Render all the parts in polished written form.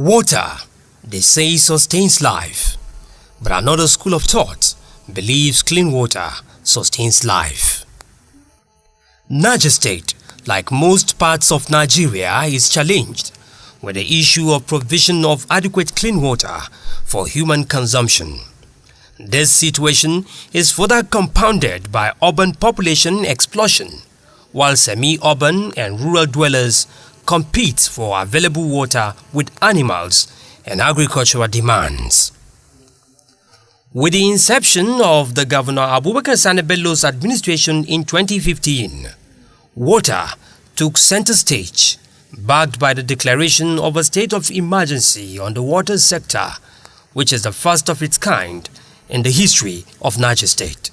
Water, they say, sustains life, but another school of thought believes clean water sustains life. Niger State, like most parts of Nigeria, is challenged with the issue of provision of adequate clean water for human consumption. This situation is further compounded by urban population explosion, while semi-urban and rural dwellers compete for available water with animals and agricultural demands. With the inception of the Governor Abubakar Sani Bello's administration in 2015, water took center stage, backed by the declaration of a state of emergency on the water sector, which is the first of its kind in the history of Niger State.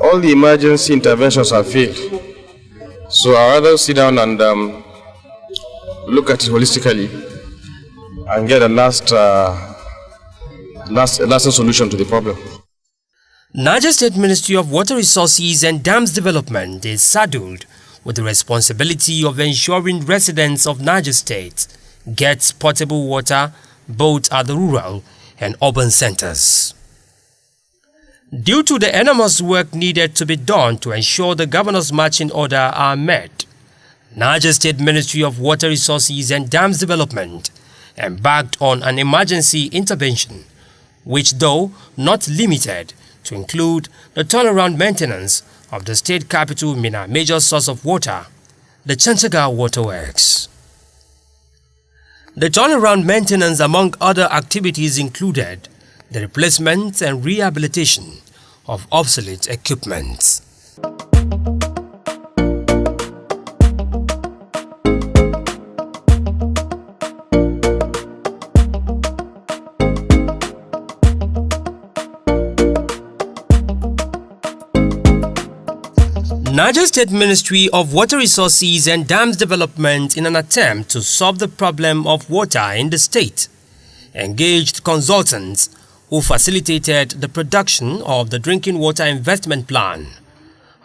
All the emergency interventions have failed, so I'd rather sit down and look at it holistically and get a lasting solution to the problem. Niger State Ministry of Water Resources and Dams Development is saddled with the responsibility of ensuring residents of Niger State get potable water both at the rural and urban centers. Due to the enormous work needed to be done to ensure the governor's marching order are met, Niger State Ministry of Water Resources and Dams Development embarked on an emergency intervention, which, though not limited to include the turnaround maintenance of the state capital Minna major source of water, the Chanchaga Waterworks. The turnaround maintenance, among other activities, included the replacement and rehabilitation of obsolete equipment. Niger State Ministry of Water Resources and Dams Development, in an attempt to solve the problem of water in the state, engaged consultants who facilitated the production of the Drinking Water Investment Plan,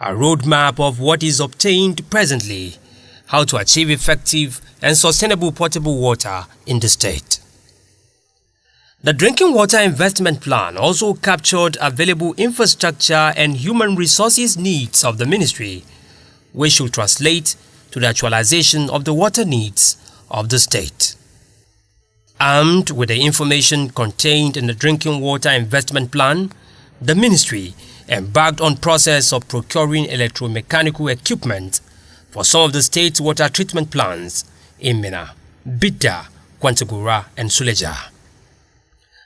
a roadmap of what is obtained presently, how to achieve effective and sustainable potable water in the state. The Drinking Water Investment Plan also captured available infrastructure and human resources needs of the ministry, which should translate to the actualization of the water needs of the state. Armed with the information contained in the Drinking Water Investment Plan, the ministry embarked on process of procuring electromechanical equipment for some of the state's water treatment plants in Minna, Bidda, Kwantagora and Suleja.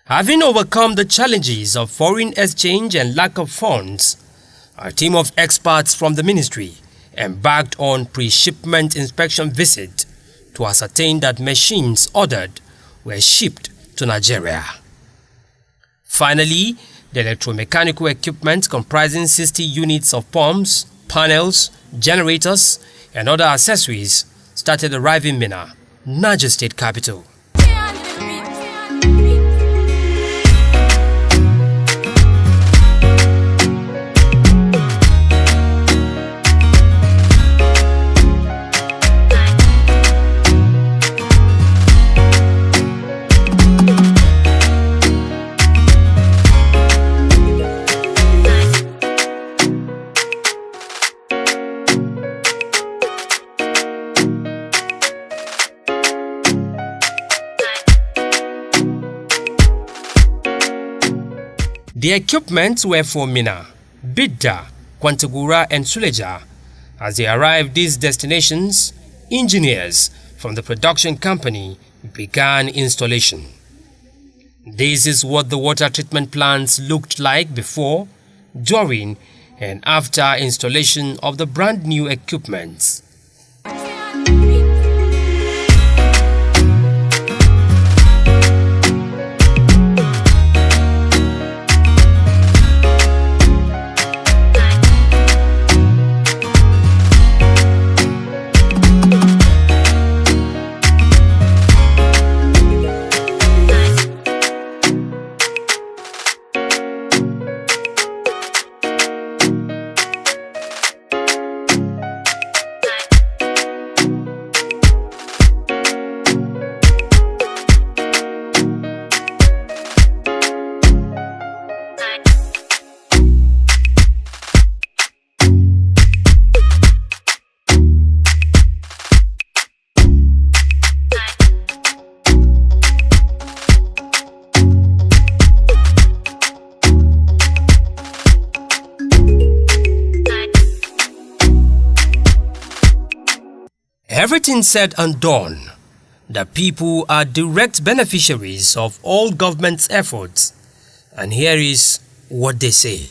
Having overcome the challenges of foreign exchange and lack of funds, a team of experts from the ministry embarked on pre-shipment inspection visit to ascertain that machines ordered were shipped to Nigeria. Finally, the electromechanical equipment comprising 60 units of pumps, panels, generators, and other accessories started arriving in Minna, Niger State capital. The equipment were for Minna, Bidda, Kwantagora and Suleja. As they arrived these destinations, engineers from the production company began installation. This is what the water treatment plants looked like before, during and after installation of the brand new equipment. Everything said and done, the people are direct beneficiaries of all government's efforts. And here is what they say.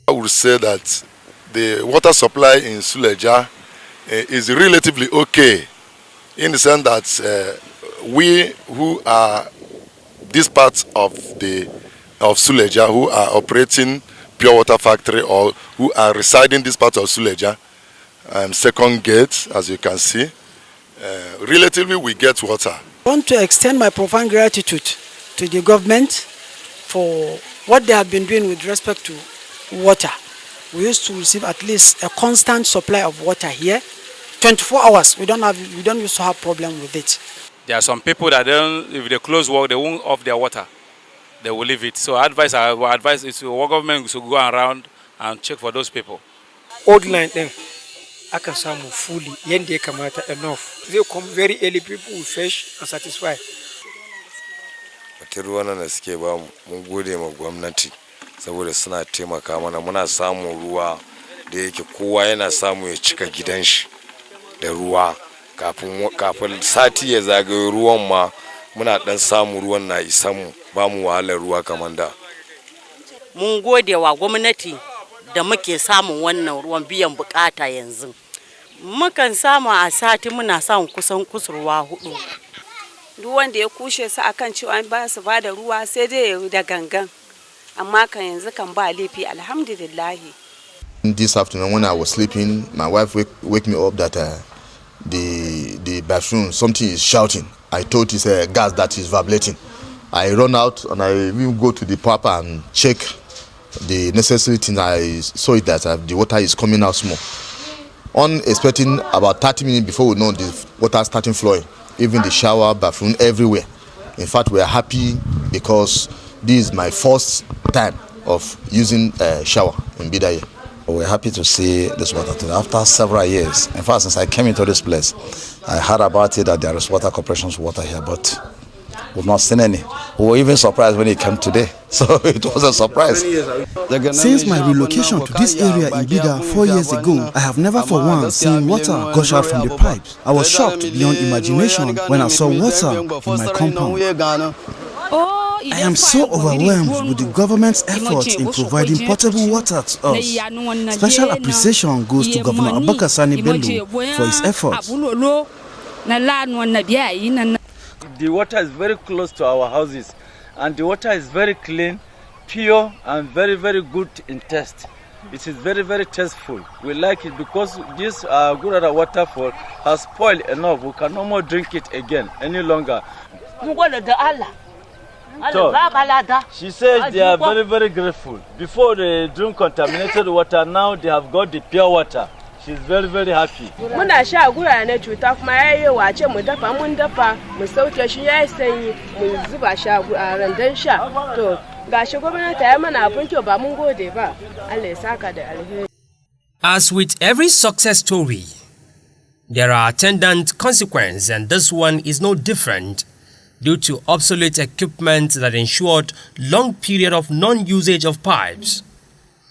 I would say that the water supply in Suleja is relatively okay, in the sense that we who are this part of Suleja, who are operating pure water factory or who are residing this part of Suleja, second gate, as you can see, relatively we get water. I want to extend my profound gratitude to the government for what they have been doing with respect to water. We used to receive at least a constant supply of water here, 24 hours. We don't used to have problem with it. There are some people that if they close work, they won't off their water. They will leave it. So our advice is to our government to go around and check for those people. Old line then, I can samu fully. Yende kamata enough. They come very early. People will fetch and satisfy. Ruwan da suke ba mun gode ma gwamnati saboda suna taimaka mana, muna samun ruwa da yake kowa yana samu ya cika gidan shi da ruwa kafin sati ya zagaye ruwan ma muna dan samu ruwan na isan mu ba mu wahalar ruwa kaman da. Mun gode wa gwamnati da muke samun wannan ruwan biyan bukata yanzu. Mukan samu a sati muna samun kusan kusurwa 4. Duk wanda ya kushe su akan cewa ba su ba da ruwa sai dai da gangan, amma kan yanzu kan ba laifi alhamdulillah. This afternoon when I was sleeping, my wife wake me up that the bathroom something is shouting. I thought it's a gas that is vibrating. I run out and I will go to the pump and check the necessary thing. I saw it that the water is coming out small. Unexpecting, about 30 minutes before we know the water starting flowing. Even the shower, bathroom, everywhere. In fact, we are happy because this is my first time of using a shower in Bidaye. We're happy to see this water today after several years. In fact, since I came into this place, I heard about it that there is water corporation's water here, but we've not seen any. We were even surprised when it came today, so it was a surprise. Since my relocation to this area in Bida 4 years ago, I have never for once seen water gush out from the pipes. I was shocked beyond imagination when I saw water in my compound. I am so overwhelmed with the government's efforts in providing potable water to us. Special appreciation goes to Governor Abubakar Sani Bello for his efforts. The water is very close to our houses, and the water is very clean, pure, and very, very good in taste. It is very, very tasteful. We like it because this good waterfall has spoiled enough. We can no more drink it again any longer. So, she says they are very, very grateful. Before they drink contaminated water, now they have got the pure water. She's very, very happy. Muna sha gura na cuta kuma yayi wace mu dafa mun dafa mu sauke shi yayi sanyi mu zuba sha a randan sha. To gashi gwamnati ya mana abin to ba mun gode ba. Allah ya saka da alheri. As with every success story, there are attendant consequences, and this one is no different due to obsolete equipment that ensured long period of non-usage of pipes.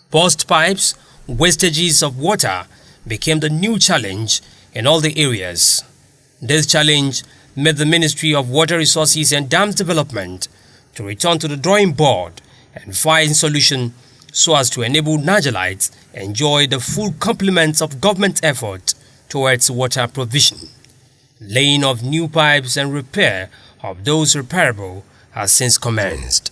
Burst pipes, wastages of water became the new challenge in all the areas. This challenge made the Ministry of Water Resources and Dams Development to return to the drawing board and find solution so as to enable Nigerites enjoy the full complement of government effort towards water provision. Laying of new pipes and repair of those repairable has since commenced.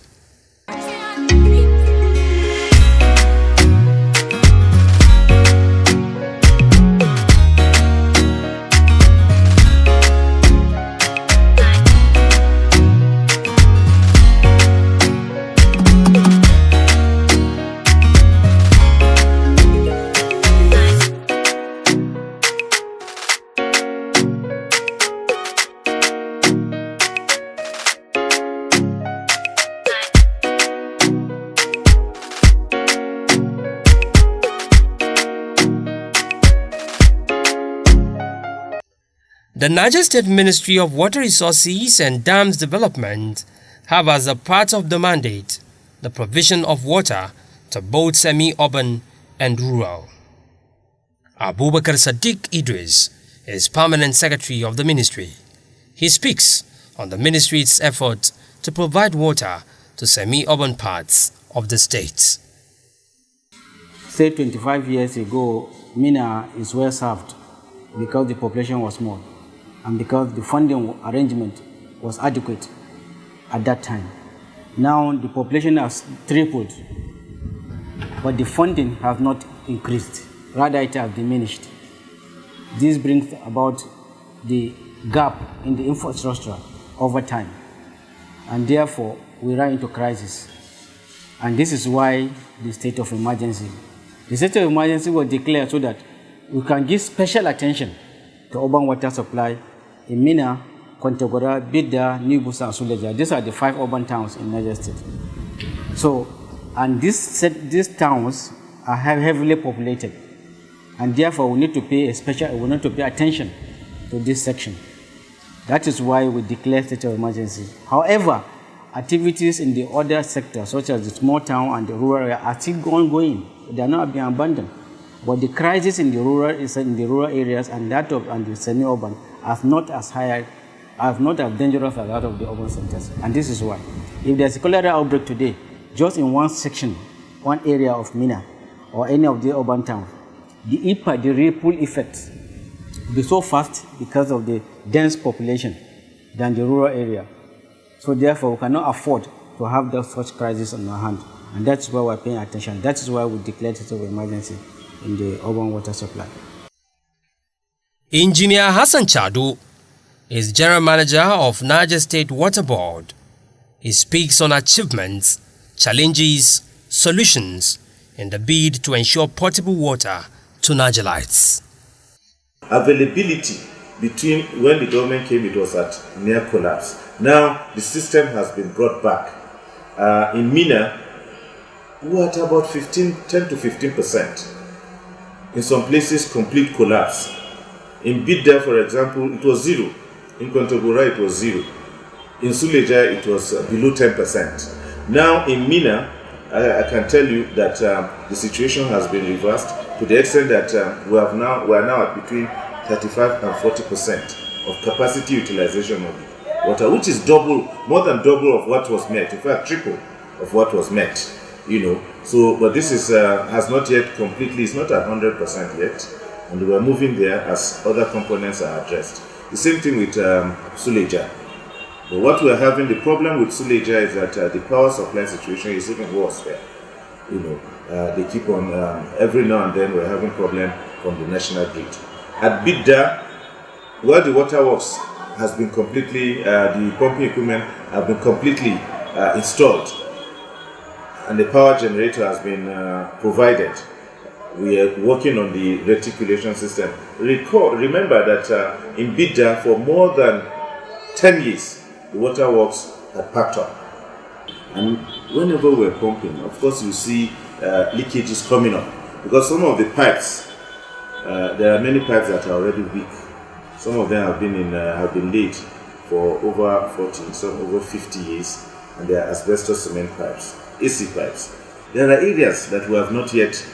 The Niger State Ministry of Water Resources and Dams Development have as a part of the mandate the provision of water to both semi-urban and rural. Abubakar Sadiq Idris, is Permanent Secretary of the Ministry. He speaks on the ministry's effort to provide water to semi-urban parts of the state. Say 25 years ago, Mina is well served because the population was small and because the funding arrangement was adequate at that time. Now the population has tripled, but the funding has not increased. Rather, it has diminished. This brings about the gap in the infrastructure over time, and therefore we run into crisis. And this is why the state of emergency. The state of emergency was declared so that we can give special attention to urban water supply in Mina, Kontagora, Bida, Nibusa, and Suleja. These are the 5 urban towns in Niger State. So, and these towns are heavily populated, and therefore we need to pay attention to this section. That is why we declare state of emergency. However, activities in the other sectors, such as the small town and the rural area, are still ongoing. They are not being abandoned. But the crisis in the rural areas and that of the semi-urban are not as high, are not as dangerous as that of the urban centers. And this is why. If there's a cholera outbreak today, just in one section, one area of Mina or any of the urban towns, the ripple effect will be so fast because of the dense population than the rural area. So therefore, we cannot afford to have such crisis on our hand. And that's why we're paying attention. That is why we declared state of emergency in the urban water supply. Engineer Hassan Chadu is General Manager of Niger State Water Board. He speaks on achievements, challenges, solutions in the bid to ensure potable water to Nigerites. Availability between when the government came, it was at near collapse. Now the system has been brought back. In Mina, we are at about 10 to 15%. In some places, complete collapse. In Bida, for example, it was 0. In Kontagora, it was 0. In Suleja, it was below 10%. Now in Mina, I can tell you that the situation has been reversed to the extent that we are now at between 35 and 40% of capacity utilization of water, which is more than double of what was met. In fact, triple of what was met. So, but this is has not yet completely. It's not 100% yet, and we are moving there as other components are addressed. The same thing with Suleja. But what we are having, the problem with Suleja is that the power supply situation is even worse there. They keep on every now and then we're having problem from the national grid. At Bida, where the waterworks has been completely, the pumping equipment have been completely installed, and the power generator has been provided. We are working on the reticulation system. Remember that in Bida, for more than 10 years, the waterworks had packed up. And whenever we're pumping, of course, you see leakages coming up. Because some of the pipes, there are many pipes that are already weak. Some of them have been laid for over 40, some over 50 years, and they are asbestos cement pipes, AC pipes. There are areas that we have not yet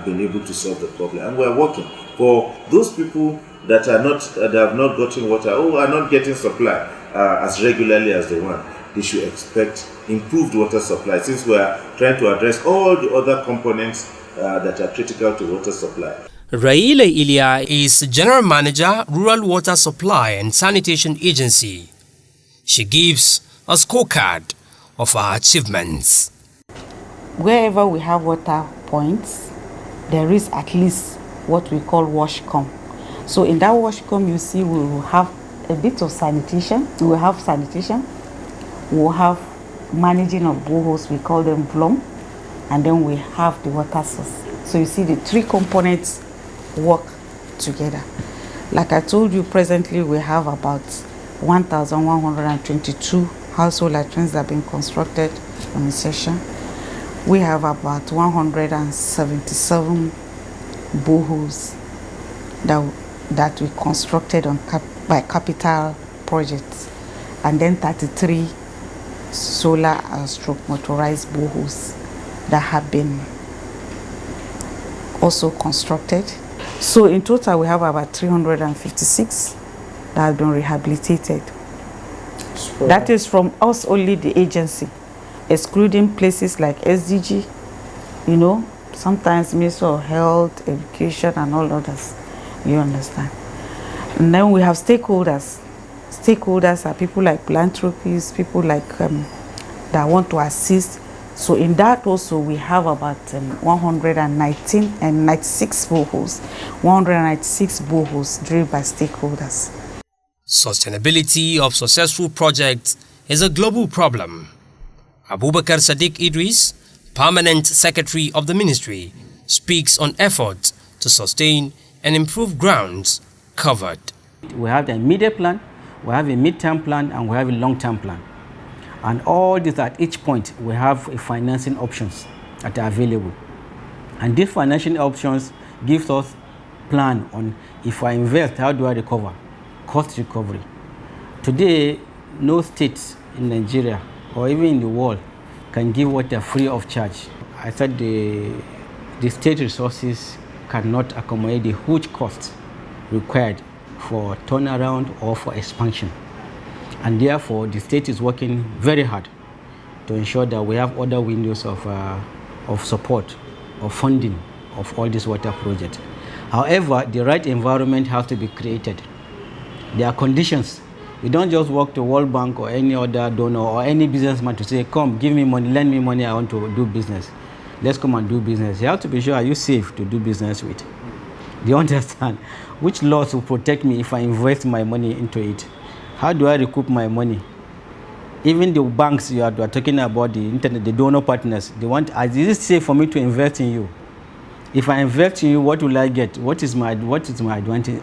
been able to solve the problem, and we are working. For those people that have not gotten water or are not getting supply as regularly as they want, they should expect improved water supply, since we are trying to address all the other components that are critical to water supply. Raile Ilia is General Manager, Rural Water Supply and Sanitation Agency. She gives a scorecard of our achievements. Wherever we have water points, there is at least what we call washcom. So in that washcom, you see, we will have a bit of sanitation. We will have sanitation. We will have managing of boreholes, we call them VLOM, and then we have the water source. So you see the 3 components work together. Like I told you, presently we have about 1,122 household latrines that have been constructed on insertion. We have about 177 boreholes that we constructed by capital projects, and then 33 solar and stroke motorized boreholes that have been also constructed. So in total, we have about 356 that have been rehabilitated. That is from us only, the agency, excluding places like SDG, you know, sometimes Ministry of Health, Education, and all others. You understand? And then we have stakeholders. Stakeholders are people like philanthropists, people like that want to assist. So in that also we have about 196 boreholes, 196 boreholes drilled by stakeholders. Sustainability of successful projects is a global problem. Abubakar Sadiq Idris, Permanent Secretary of the Ministry, speaks on efforts to sustain and improve grounds covered. We have the immediate plan, we have a mid-term plan, and we have a long-term plan. And all this, at each point, we have financing options that are available. And these financing options gives us plan on, if I invest, how do I recover? Cost recovery. Today, no state in Nigeria or even in the world can give water free of charge. I said the state resources cannot accommodate the huge costs required for turnaround or for expansion. And therefore, the state is working very hard to ensure that we have other windows of support, of funding of all these water projects. However, the right environment has to be created. There are conditions. We don't just walk to World Bank or any other donor or any businessman to say, come, give me money, lend me money, I want to do business. Let's come and do business. You have to be sure, are you safe to do business with? Do you understand? Which laws will protect me if I invest my money into it? How do I recoup my money? Even the banks you are talking about, the internet, the donor partners, they want, is it safe for me to invest in you? If I invest in you, what will I get? What is my advantage?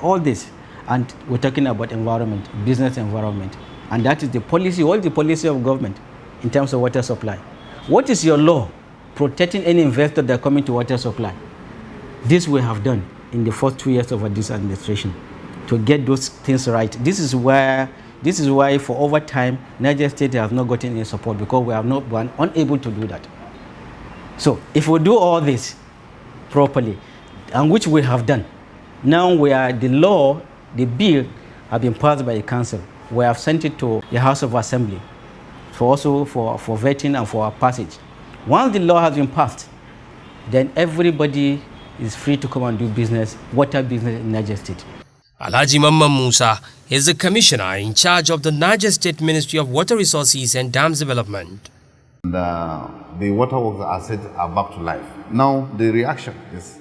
All this. And we're talking about environment, business environment. And that is the policy, all the policy of government in terms of water supply. What is your law protecting any investor that coming to water supply? This we have done in the first 2 years of this administration to get those things right. This is why for over time, Niger State has not gotten any support because we have not been unable to do that. So if we do all this properly, and which we have done, now the bill have been passed by the council. We have sent it to the House of Assembly for vetting and for passage. Once the law has been passed, then everybody is free to come and do business, water business in Niger State. Alhaji Mamman Musa is the commissioner in charge of the Niger State Ministry of Water Resources and Dams Development. The waterworks assets are back to life. Now the reaction is,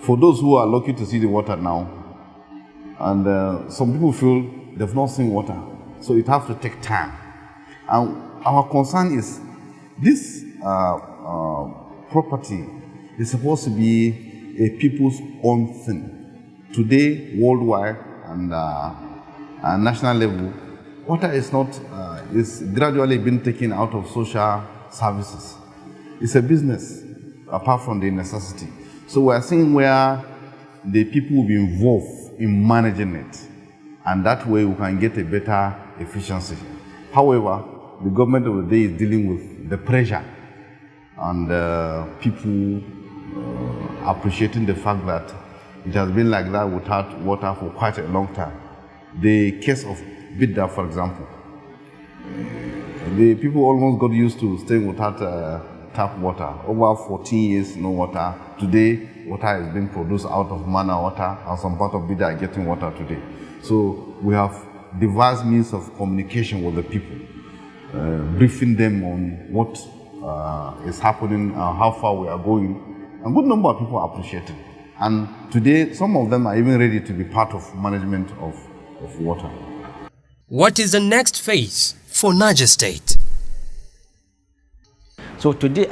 for those who are lucky to see the water now, and some people feel they've not seen water, so it has to take time. And our concern is this property is supposed to be a people's own thing. Today, worldwide and national level, water is not is gradually being taken out of social services. It's a business apart from the necessity. So we are seeing where the people will be involved in managing it, and that way we can get a better efficiency. However, the government of the day is dealing with the pressure and people appreciating the fact that it has been like that without water for quite a long time. The case of Bidda, for example, the people almost got used to staying without tap water. Over 14 years, no water. Today, water is being produced out of Mana water, and some part of Bidda are getting water today. So we have devised means of communication with the people, briefing them on what is happening, how far we are going. A good number of people appreciate it. And today, some of them are even ready to be part of management of water. What is the next phase for Niger State? So today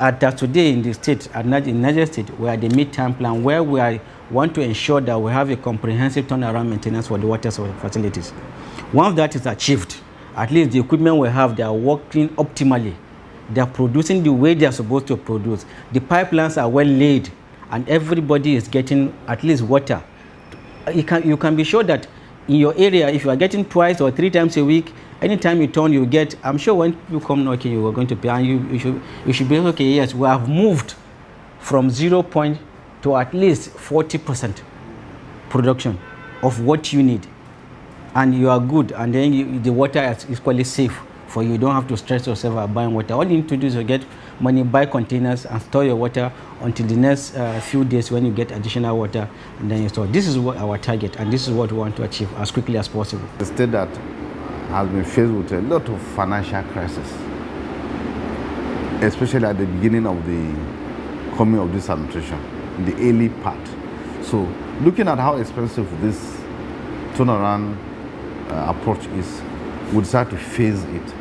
in the state, in Niger State, we are the mid-term plan where we want to ensure that we have a comprehensive turnaround maintenance for the water facilities. Once that is achieved, at least the equipment we have, they are working optimally. They are producing the way they are supposed to produce. The pipelines are well laid, and everybody is getting at least water. You can be sure that in your area, if you are getting 2 or 3 times a week, anytime you turn, you get, I'm sure when you come knocking, you are going to pay, and you should be okay, yes, we have moved from 0 point to at least 40% production of what you need, and you are good, and then the water is equally safe for you. You don't have to stress yourself about buying water. All you need to do is to get money, buy containers, and store your water until the next few days when you get additional water, and then you store. This is what our target, and this is what we want to achieve as quickly as possible. The state that has been faced with a lot of financial crisis, especially at the beginning of the coming of this administration, in the early part. So, looking at how expensive this turnaround approach is, we decided to phase it.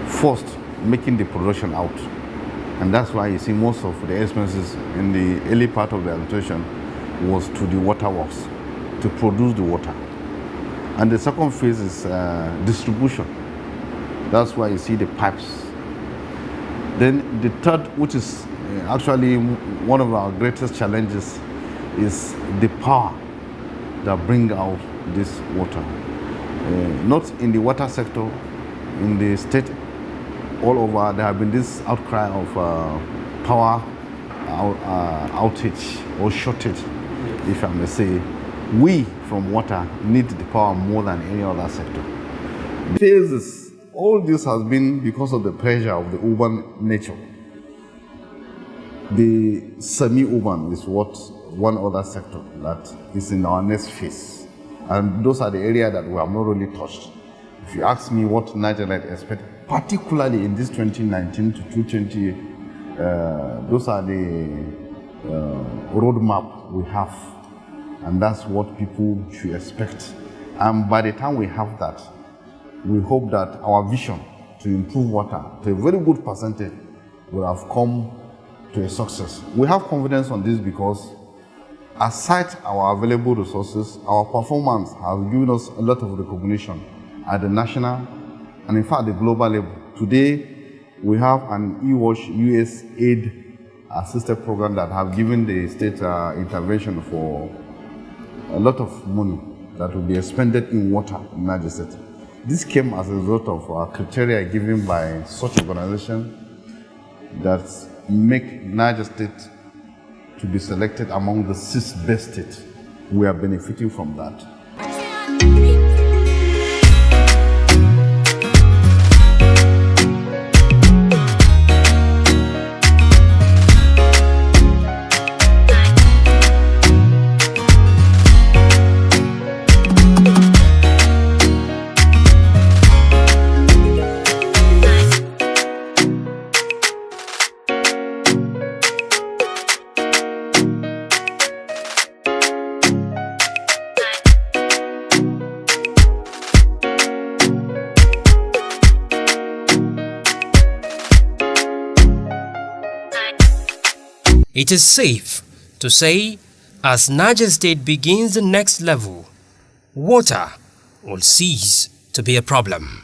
First, making the production out. And that's why you see most of the expenses in the early part of the administration was to the waterworks, to produce the water. And the second phase is distribution. That's why you see the pipes. Then the third, which is actually one of our greatest challenges, is the power that bring out this water. Not in the water sector, in the state, all over, there have been this outcry of power outage or shortage, if I may say. We, from water, need the power more than any other sector. The phases, all this has been because of the pressure of the urban nature. The semi-urban is what one other sector that is in our next phase. And those are the areas that we have not really touched. If you ask me what Niger expect, particularly in this 2019 to 2020, those are the roadmap we have. And that's what people should expect. And by the time we have that, we hope that our vision to improve water to a very good percentage will have come to a success. We have confidence on this because aside our available resources, our performance has given us a lot of recognition at the national and in fact the global level. Today, we have an e-wash USAID assisted program that have given the state intervention for a lot of money that will be expended in water in Niger State. This came as a result of criteria given by such organization that make Niger State to be selected among the 6 best states. We are benefiting from that. It is safe to say, as Niger State begins the next level, water will cease to be a problem.